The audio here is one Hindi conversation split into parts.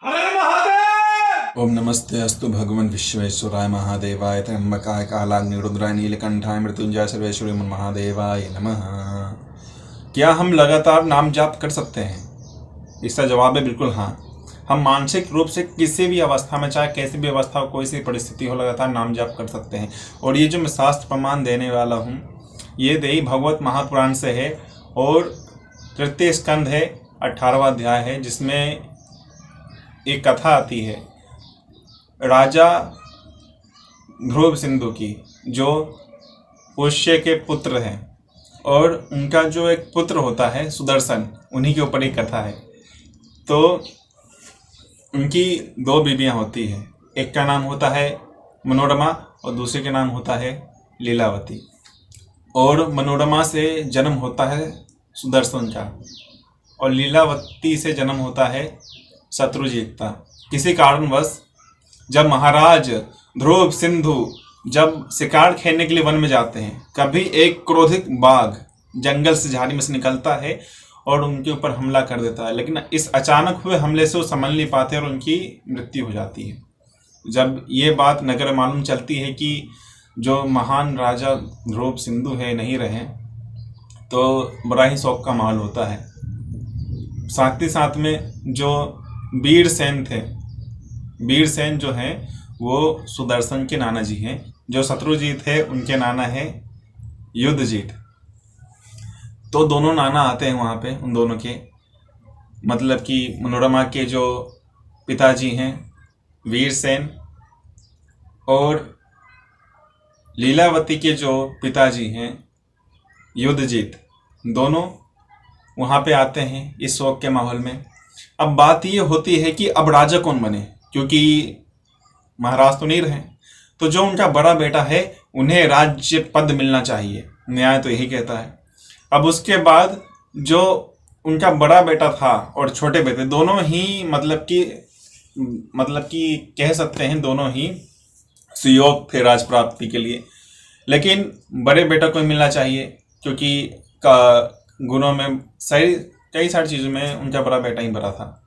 हरे महादेव। ओम नमस्ते अस्तु भगवन् विश्वेश्वराय महादेवाय त्र्यंबकाय कालाग्नि रुद्राय नीलकंठाय मृत्युंजय सर्वेश्वरी महादेवाय नमः। क्या हम लगातार नाम जाप कर सकते हैं? इसका जवाब है बिल्कुल हाँ। हम मानसिक रूप से किसी भी अवस्था में, चाहे कैसी भी अवस्था हो, कोई सी परिस्थिति हो, लगातार नाम जाप कर सकते हैं। और ये जो मैं शास्त्र प्रमाण देने वाला हूँ, ये देवी भागवत महापुराण से है और तृतीय स्कंध है, 18वां अध्याय है, जिसमें एक कथा आती है राजा ध्रुव सिंधु की, जो पुष्य के पुत्र हैं, और उनका जो एक पुत्र होता है सुदर्शन, उन्हीं के ऊपर एक कथा है। तो उनकी दो बीबियां होती हैं, एक का नाम होता है मनोरमा और दूसरे का नाम होता है लीलावती। और मनोरमा से जन्म होता है सुदर्शन का और लीलावती से जन्म होता है शत्रुजीत का। किसी कारणवश जब महाराज ध्रुव सिंधु जब शिकार खेलने के लिए वन में जाते हैं, कभी एक क्रोधित बाघ जंगल से, झाड़ी में से निकलता है और उनके ऊपर हमला कर देता है। लेकिन इस अचानक हुए हमले से वो संभल नहीं पाते और उनकी मृत्यु हो जाती है। जब ये बात नगर मालूम चलती है कि जो महान राजा ध्रुव सिंधु है नहीं रहे, तो बड़ा ही शौक का माहौल होता है। साथ ही साथ में जो वीरसेन थे, वीरसेन जो हैं वो सुदर्शन के नाना जी हैं। जो शत्रुजीत है उनके नाना है युद्धजीत। तो दोनों नाना आते हैं वहाँ पे, उन दोनों के, मतलब कि मनोरमा के जो पिताजी हैं वीरसेन और लीलावती के जो पिताजी हैं युद्धजीत, दोनों वहाँ पे आते हैं इस शौक के माहौल में। अब बात ये होती है कि अब राजा कौन बने, क्योंकि महाराज तो नहीं रहे। तो जो उनका बड़ा बेटा है उन्हें राज्य पद मिलना चाहिए, न्याय तो यही कहता है। अब उसके बाद जो उनका बड़ा बेटा था और छोटे बेटे, दोनों ही मतलब कि कह सकते हैं दोनों ही सुयोग थे राज प्राप्ति के लिए। लेकिन बड़े बेटा को मिलना चाहिए, क्योंकि गुणों में कई सारी चीज़ों में उनका बड़ा बेटा ही बड़ा था।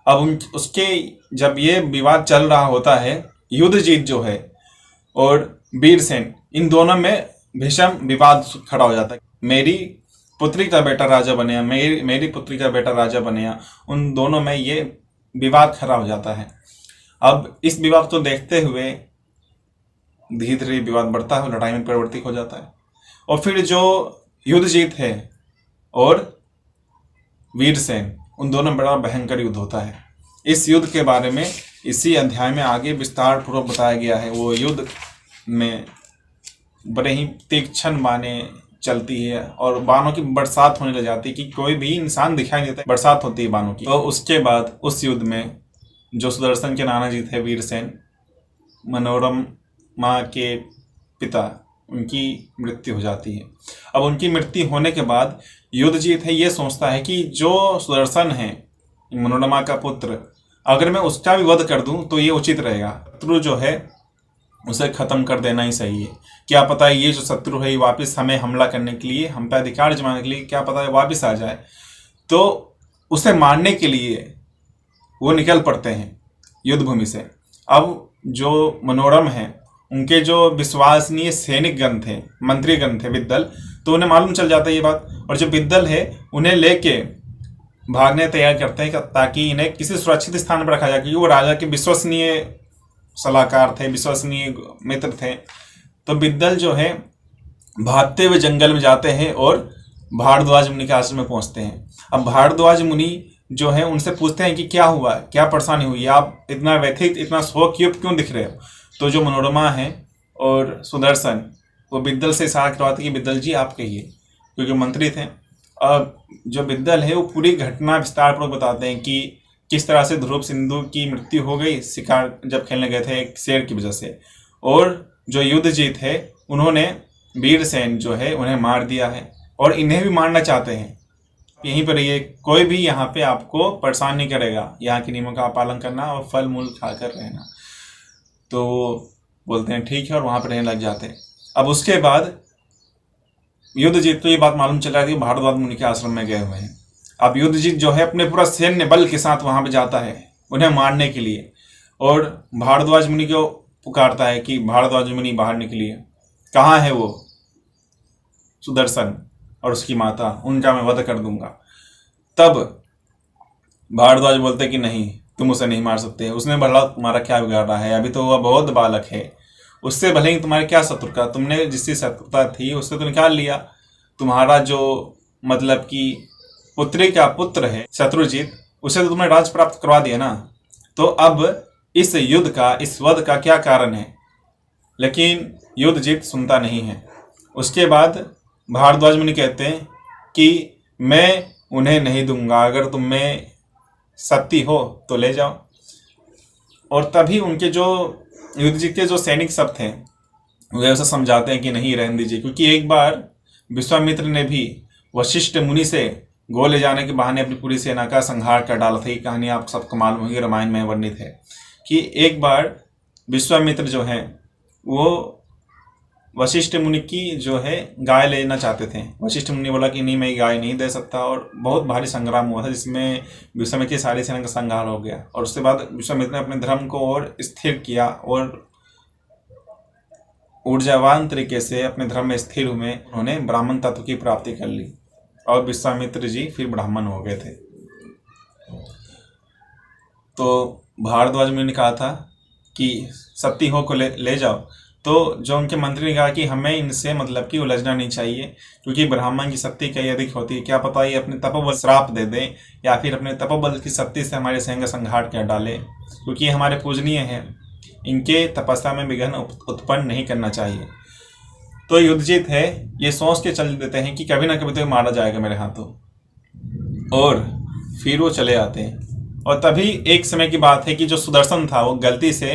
अब उसके जब ये विवाद चल रहा होता है, युद्धजीत जो है और वीरसेन, इन दोनों में भीषण विवाद खड़ा हो जाता है। मेरी पुत्री का बेटा राजा बने, मेरी पुत्री का बेटा राजा बने, उन दोनों में ये विवाद खड़ा हो जाता है। अब इस विवाद को देखते हुए धीरे धीरे विवाद बढ़ता है, लड़ाई में परिवर्तित हो जाता है। और फिर जो युद्धजीत है और वीरसेन, उन दोनों में बड़ा भयंकर युद्ध होता है। इस युद्ध के बारे में इसी अध्याय में आगे विस्तार पूर्वक बताया गया है। वो युद्ध में बड़े ही तीक्ष्ण बाणें चलती है और बाणों की बरसात होने लग जाती है कि कोई भी इंसान दिखाई नहीं देता, बरसात होती है बाणों की। तो उसके बाद उस युद्ध में जो सुदर्शन के नाना जी थे वीरसेन, मनोरमा के पिता, उनकी मृत्यु हो जाती है। अब उनकी मृत्यु होने के बाद युद्धजीत है ये सोचता है कि जो सुदर्शन है मनोरमा का पुत्र, अगर मैं उसका भी वध कर दूं तो ये उचित रहेगा। शत्रु जो है उसे खत्म कर देना ही सही है। क्या पता है ये जो शत्रु है ये वापस हमें हमला करने के लिए, हम पे अधिकार जमाने के लिए, क्या पता है वापस आ जाए। तो उसे मारने के लिए वो निकल पड़ते हैं युद्ध भूमि से। अब जो मनोरम है, उनके जो विश्वसनीय सैनिक गण थे, मंत्री गण थे, विद्दल, तो उन्हें मालूम चल जाता है ये बात। और जो विद्दल है उन्हें लेके भागने तैयार करते हैं ताकि इन्हें किसी सुरक्षित स्थान पर रखा जाए, क्योंकि वो राजा के विश्वसनीय सलाहकार थे, विश्वसनीय मित्र थे। तो विद्दल जो है भागते हुए जंगल में जाते हैं और भारद्वाज मुनि के आश्रम में पहुंचते हैं। अब भारद्वाज मुनि जो है उनसे पूछते हैं कि क्या हुआ, क्या परेशानी हुई, आप इतना व्यथित, इतना शोकयुक्त क्यों दिख रहे हो। तो जो मनोरमा है और सुदर्शन, वो विद्दल से इशारा करवाते कि विद्दल जी आप कहिए, क्योंकि मंत्री थे। अब जो विद्दल है वो पूरी घटना विस्तारपूर्वक बताते हैं कि किस तरह से ध्रुव सिंधु की मृत्यु हो गई शिकार जब खेलने गए थे एक शेर की वजह से, और जो युद्धजीत है उन्होंने वीरसेन जो है उन्हें मार दिया है और इन्हें भी मारना चाहते हैं। यहीं पर ये कोई भी यहाँ पे आपको परेशान नहीं करेगा, यहाँ के नियमों का पालन करना और फल मूल खाकर रहना। तो बोलते हैं ठीक है और वहाँ पर रहने लग जाते हैं। अब उसके बाद युद्धजीत को ये बात मालूम चला कि भारद्वाज मुनि के आश्रम में गए हुए हैं। अब युद्धजीत जो है अपने पूरा सैन्य बल के साथ वहाँ पे जाता है उन्हें मारने के लिए। और भारद्वाज मुनि को पुकारता है कि भारद्वाज मुनि बाहर निकलिए। कहाँ है वो सुदर्शन और उसकी माता, उनका मैं वध कर दूंगा। तब भारद्वाज बोलते कि नहीं, तुम उसे नहीं मार सकते, उसने भला तुम्हारा क्या बिगाड़ा है, अभी तो वह बहुत बालक है, उससे भले ही तुम्हारे क्या शत्रुता, तुमने जिससे शत्रुता थी उससे तो निकाल लिया। तुम्हारा जो मतलब कि पुत्री का पुत्र है शत्रुजीत, उसे तो तुमने राज प्राप्त करवा दिया ना, तो अब इस युद्ध का, इस वध का क्या कारण है। लेकिन युद्धजीत सुनता नहीं है। उसके बाद भारद्वाज मुनि कहते हैं कि मैं उन्हें नहीं दूंगा, अगर तुम में शक्ति हो तो ले जाओ। और तभी उनके जो युद्धजीत के जो सैनिक सब थे वे उसे समझाते हैं कि नहीं, रहने दीजिए, क्योंकि एक बार विश्वामित्र ने भी वशिष्ठ मुनि से गो ले जाने के बहाने अपनी पूरी सेना का संहार कर डाला था। ये कहानी आप सबको मालूम होगी, रामायण में वर्णित है कि एक बार विश्वामित्र जो है वो वशिष्ठ मुनि की जो है गाय लेना चाहते थे। वशिष्ठ मुनि बोला कि नहीं, मैं गाय नहीं दे सकता, और बहुत भारी संग्राम हुआ था जिसमें विश्वामित्र की सारी सेना का संहार हो गया। और उसके बाद विश्वामित्र ने अपने धर्म को और स्थिर किया और ऊर्जावान तरीके से अपने धर्म में स्थिर हुए। उन्होंने ब्राह्मण तत्व की प्राप्ति कर ली और विश्वामित्र जी फिर ब्राह्मण हो गए थे। तो भारद्वाज मुनि ने कहा था कि सती हो को ले जाओ। तो जो उनके मंत्री ने कहा कि हमें इनसे मतलब कि उलझना नहीं चाहिए, क्योंकि ब्राह्मण की शक्ति कई अधिक होती है, क्या पता ये अपने तपोबल श्राप दे दें या फिर अपने तपोबल की शक्ति से हमारे सैन्य संहार कर डाले, क्योंकि ये हमारे पूजनीय हैं, इनके तपस्या में विघ्न उत्पन्न नहीं करना चाहिए। तो युद्धजीत है ये सोच के चल देते हैं कि कभी ना कभी तो मारा जाएगा मेरे हाथों, और फिर वो चले आते हैं। और तभी एक समय की बात है कि जो सुदर्शन था वो गलती से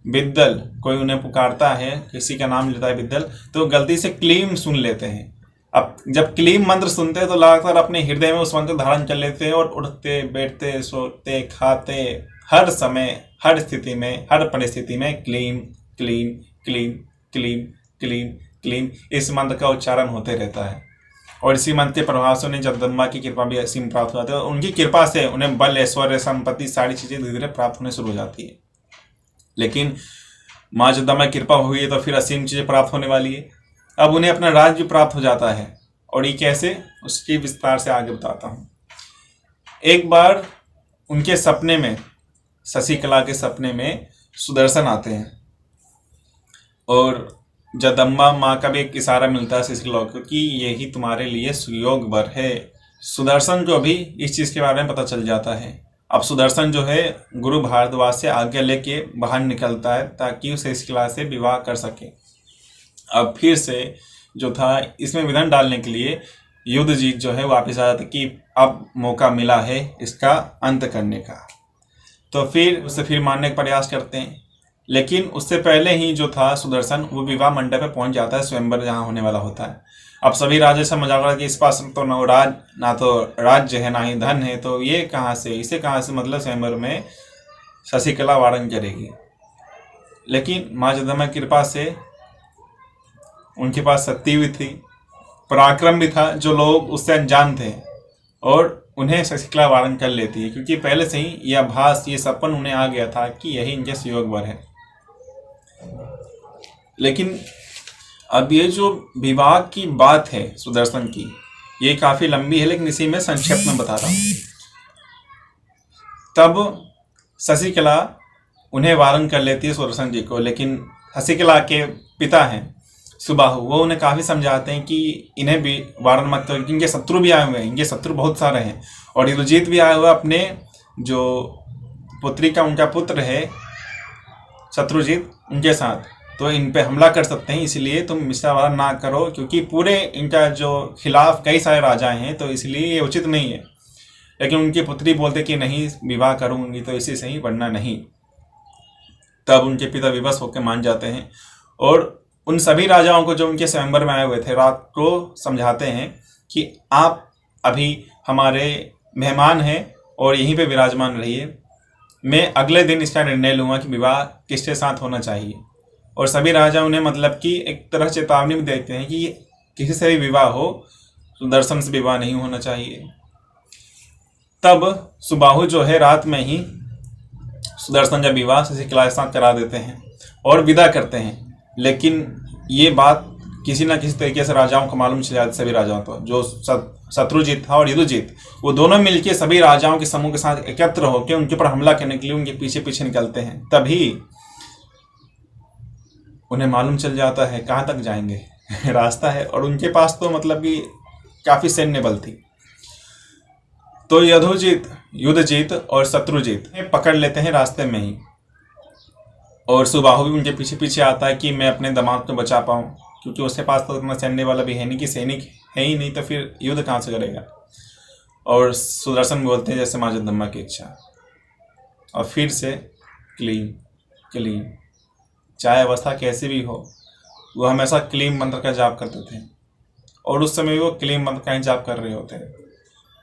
विद्दल, कोई उन्हें पुकारता है, किसी का नाम लेता है विद्दल, तो गलती से क्लीम सुन लेते हैं। अब जब क्लीम मंत्र सुनते हैं तो लगातार अपने हृदय में उस मंत्र धारण कर लेते हैं और उठते बैठते सोते खाते हर समय हर स्थिति में हर परिस्थिति में क्लीम क्लीम क्लीम क्लीम क्लीम क्लीम इस मंत्र का उच्चारण होते रहता है। और इसी मंत्र के प्रभाव से उन्हें जगदम्बा की कृपा भी असीम प्राप्त हो जाती है, और उनकी कृपा से उन्हें बल, ऐश्वर्य, संपत्ति, सारी चीजें धीरे धीरे प्राप्त होने शुरू हो जाती है। लेकिन माँ जगदम्बा की कृपा हुई है तो फिर असीम चीजें प्राप्त होने वाली है। अब उन्हें अपना राज्य प्राप्त हो जाता है, और ये कैसे, उसकी विस्तार से आगे बताता हूँ। एक बार उनके सपने में, शशिकला के सपने में सुदर्शन आते हैं, और जगदम्बा माँ का भी एक इशारा मिलता है शशिकला को कि यही तुम्हारे लिए सुयोग वर है। सुदर्शन को भी इस चीज के बारे में पता चल जाता है। अब सुदर्शन जो है गुरु भारद्वाज से आज्ञा लेके बाहर निकलता है ताकि उसे शशिकला से विवाह कर सके। अब फिर से जो था इसमें विघ्न डालने के लिए युद्धजीत जो है वापस आ जाता कि अब मौका मिला है इसका अंत करने का। तो फिर उसे फिर मारने का प्रयास करते हैं, लेकिन उससे पहले ही जो था सुदर्शन वो विवाह मंडप पे पहुंच जाता है, स्वयंवर जहाँ होने वाला होता है। अब सभी राजा से मजाक रहा कि इस पास तो ना तो राज्य है ना ही धन है, तो ये कहाँ से, इसे कहाँ से मतलब स्वयंवर में शशिकला वारण करेगी। लेकिन माँ जगदम्बा की कृपा से उनके पास शक्ति भी थी, पराक्रम भी था, जो लोग उससे अनजान थे, और उन्हें शशिकला वारण कर लेती है, क्योंकि पहले से ही यह आभास, ये सपन उन्हें आ गया था कि यही इनके सुयोग वर है। लेकिन अब ये जो विवाह की बात है सुदर्शन की, ये काफी लंबी है, लेकिन इसी में संक्षेप में बता रहा हूं। तब शशिकला उन्हें वारण कर लेती है सुदर्शन जी को, लेकिन शशिकला के पिता हैं सुबाहु, वो उन्हें काफी समझाते हैं कि इन्हें भी वारण मत करो, इनके शत्रु भी आए हुए हैं, इनके शत्रु बहुत सारे हैं, और युद्धजीत भी आया हुआ अपने जो पुत्री का उनका पुत्र है शत्रुजीत, उनके साथ, तो इन पे हमला कर सकते हैं, इसलिए तुम मिश्रा वारण ना करो, क्योंकि पूरे इनका जो खिलाफ कई सारे राजा हैं, तो इसलिए ये उचित नहीं है। लेकिन उनकी पुत्री बोलते कि नहीं, विवाह करूंगी तो इसी से ही, वरना नहीं। तब उनके पिता विवश होकर मान जाते हैं, और उन सभी राजाओं को जो उनके स्वयंवर में आए हुए थे रात को समझाते हैं कि आप अभी हमारे मेहमान हैं और यहीं पे विराजमान रहिए, मैं अगले दिन इसका निर्णय लूँगा कि विवाह किसके साथ होना चाहिए। और सभी राजा उन्हें मतलब कि एक तरह चेतावनी भी देते हैं कि किसी से भी विवाह हो, सुदर्शन से विवाह नहीं होना चाहिए। तब सुबाहु जो है रात में ही सुदर्शन जब विवाह शशिकला के साथ करा देते हैं और विदा करते हैं, लेकिन ये बात किसी न किसी तरीके से राजाओं को मालूम चल जाती, सभी राजाओं को, जो शत्रुजीत था और युधिजीत, वो दोनों मिलकर सभी राजाओं के समूह के साथ एकत्र होकर उनके ऊपर हमला करने के लिए उनके पीछे पीछे निकलते हैं। तभी उन्हें मालूम चल जाता है कहाँ तक जाएंगे रास्ता है, और उनके पास तो मतलब कि काफी सैन्य बल थी। तो युद्धजीत और शत्रुजीत पकड़ लेते हैं रास्ते में ही, और सुबाहु भी उनके पीछे पीछे आता है कि मैं अपने दामाद को बचा पाऊं, क्योंकि उसके पास तो उतना सैन्य वाला भी है नहीं, कि सैनिक है ही नहीं तो फिर युद्ध कहाँ से करेगा। और सुदर्शन बोलते हैं जैसे माँ जगदम्बा की इच्छा, और फिर से क्लीम क्लीम, चाहे अवस्था कैसी भी हो, वो हमेशा क्लीम मंत्र का जाप करते थे, और उस समय वो क्लीम मंत्र का ही जाप कर रहे होते हैं,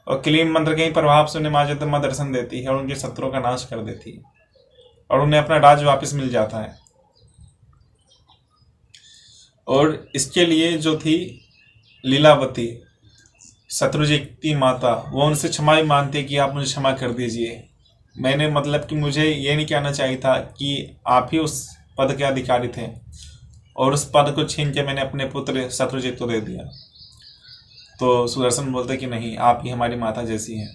और क्लीम मंत्र के ही प्रभाव से उन्हें माँ जगदम्बा दर्शन देती है और उनके शत्रुओं का नाश कर देती है, और उन्हें अपना राज वापस मिल जाता है। और इसके लिए जो थी लीलावती, शत्रुजीत की माता, वो उनसे क्षमा भी मांगती कि आप मुझे क्षमा कर दीजिए, मैंने मतलब कि मुझे ये नहीं कहना चाहिए था कि आप ही उस पद के अधिकारी थे, और उस पद को छीन के मैंने अपने पुत्र शत्रुजीत को दे दिया। तो सुदर्शन बोलते कि नहीं, आप ही हमारी माता जैसी हैं।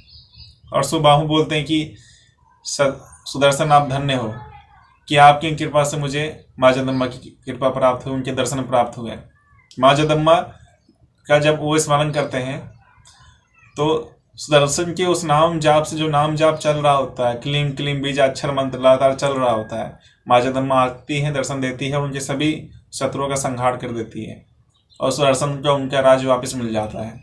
और सुबाहु बोलते हैं कि सुदर्शन आप धन्य हो कि आपकी कृपा से मुझे माँ जगदम्बा की कृपा प्राप्त हुई, उनके दर्शन प्राप्त हुए। माँ जगदम्बा का जब वो स्मरण करते हैं तो सुदर्शन के उस नाम जाप से, जो नाम जाप चल रहा होता है, क्लीम क्लीम बीजाक्षर मंत्र लगातार चल रहा होता है, माँ जगदम्बा आती है, दर्शन देती है और उनके सभी शत्रुओं का संहार कर देती है, और सुदर्शन को उनका राज वापस मिल जाता है।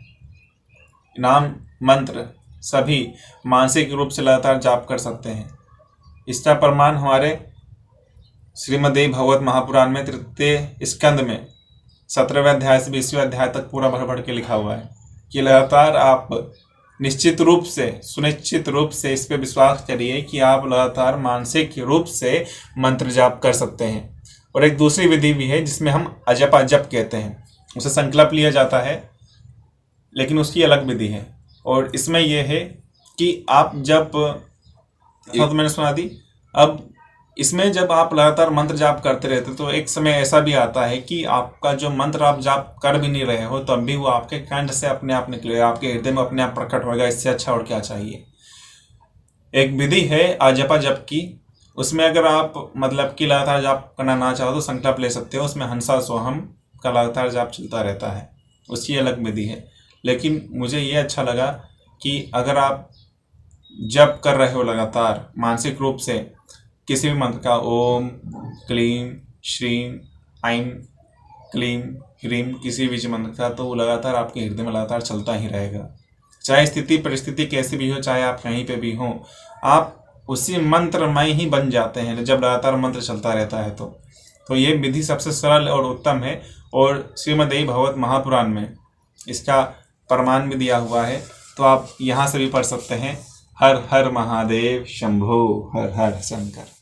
नाम मंत्र सभी मानसिक रूप से लगातार जाप कर सकते हैं। इसका प्रमाण हमारे श्रीमद्देवी भागवत महापुराण में तृतीय स्कंद में 17वें अध्याय से 20वें अध्याय तक पूरा भर भर के लिखा हुआ है कि लगातार आप निश्चित रूप से, सुनिश्चित रूप से इस पे विश्वास करिए कि आप लगातार मानसिक रूप से मंत्र जाप कर सकते हैं। और एक दूसरी विधि भी है जिसमें हम अजप कहते हैं, उसे संकल्प लिया जाता है, लेकिन उसकी अलग विधि है। और इसमें यह है कि आप जब तो मैंने सुना दी, अब इसमें जब आप लगातार मंत्र जाप करते रहते तो एक समय ऐसा भी आता है कि आपका जो मंत्र आप जाप कर भी नहीं रहे हो तब भी वो आपके कंठ से अपने आप निकलेगा, आपके हृदय में अपने आप प्रकट होगा। इससे अच्छा और क्या चाहिए। एक विधि है अजपा जप की, उसमें अगर आप मतलब कि लगातार जाप करना ना चाहो तो संकल्प ले सकते हो, उसमें हंसा सोहम का लगातार जाप चलता रहता है, उसकी अलग विधि है। लेकिन मुझे ये अच्छा लगा कि अगर आप जप कर रहे हो लगातार मानसिक रूप से किसी भी मंत्र का, ओम क्लीम श्रीम ऐं क्लीम ह्रीम, किसी भी मंत्र का, तो वो लगातार आपके हृदय में लगातार चलता ही रहेगा। चाहे स्थिति परिस्थिति कैसी भी हो, चाहे आप कहीं पे भी हो, आप उसी मंत्रमय ही बन जाते हैं जब लगातार मंत्र चलता रहता है। तो ये विधि सबसे सरल और उत्तम है, और श्रीमद्देवी भागवत महापुराण में इसका प्रमाण भी दिया हुआ है, तो आप यहाँ से भी पढ़ सकते हैं। हर हर महादेव शंभो, हर हर शंकर।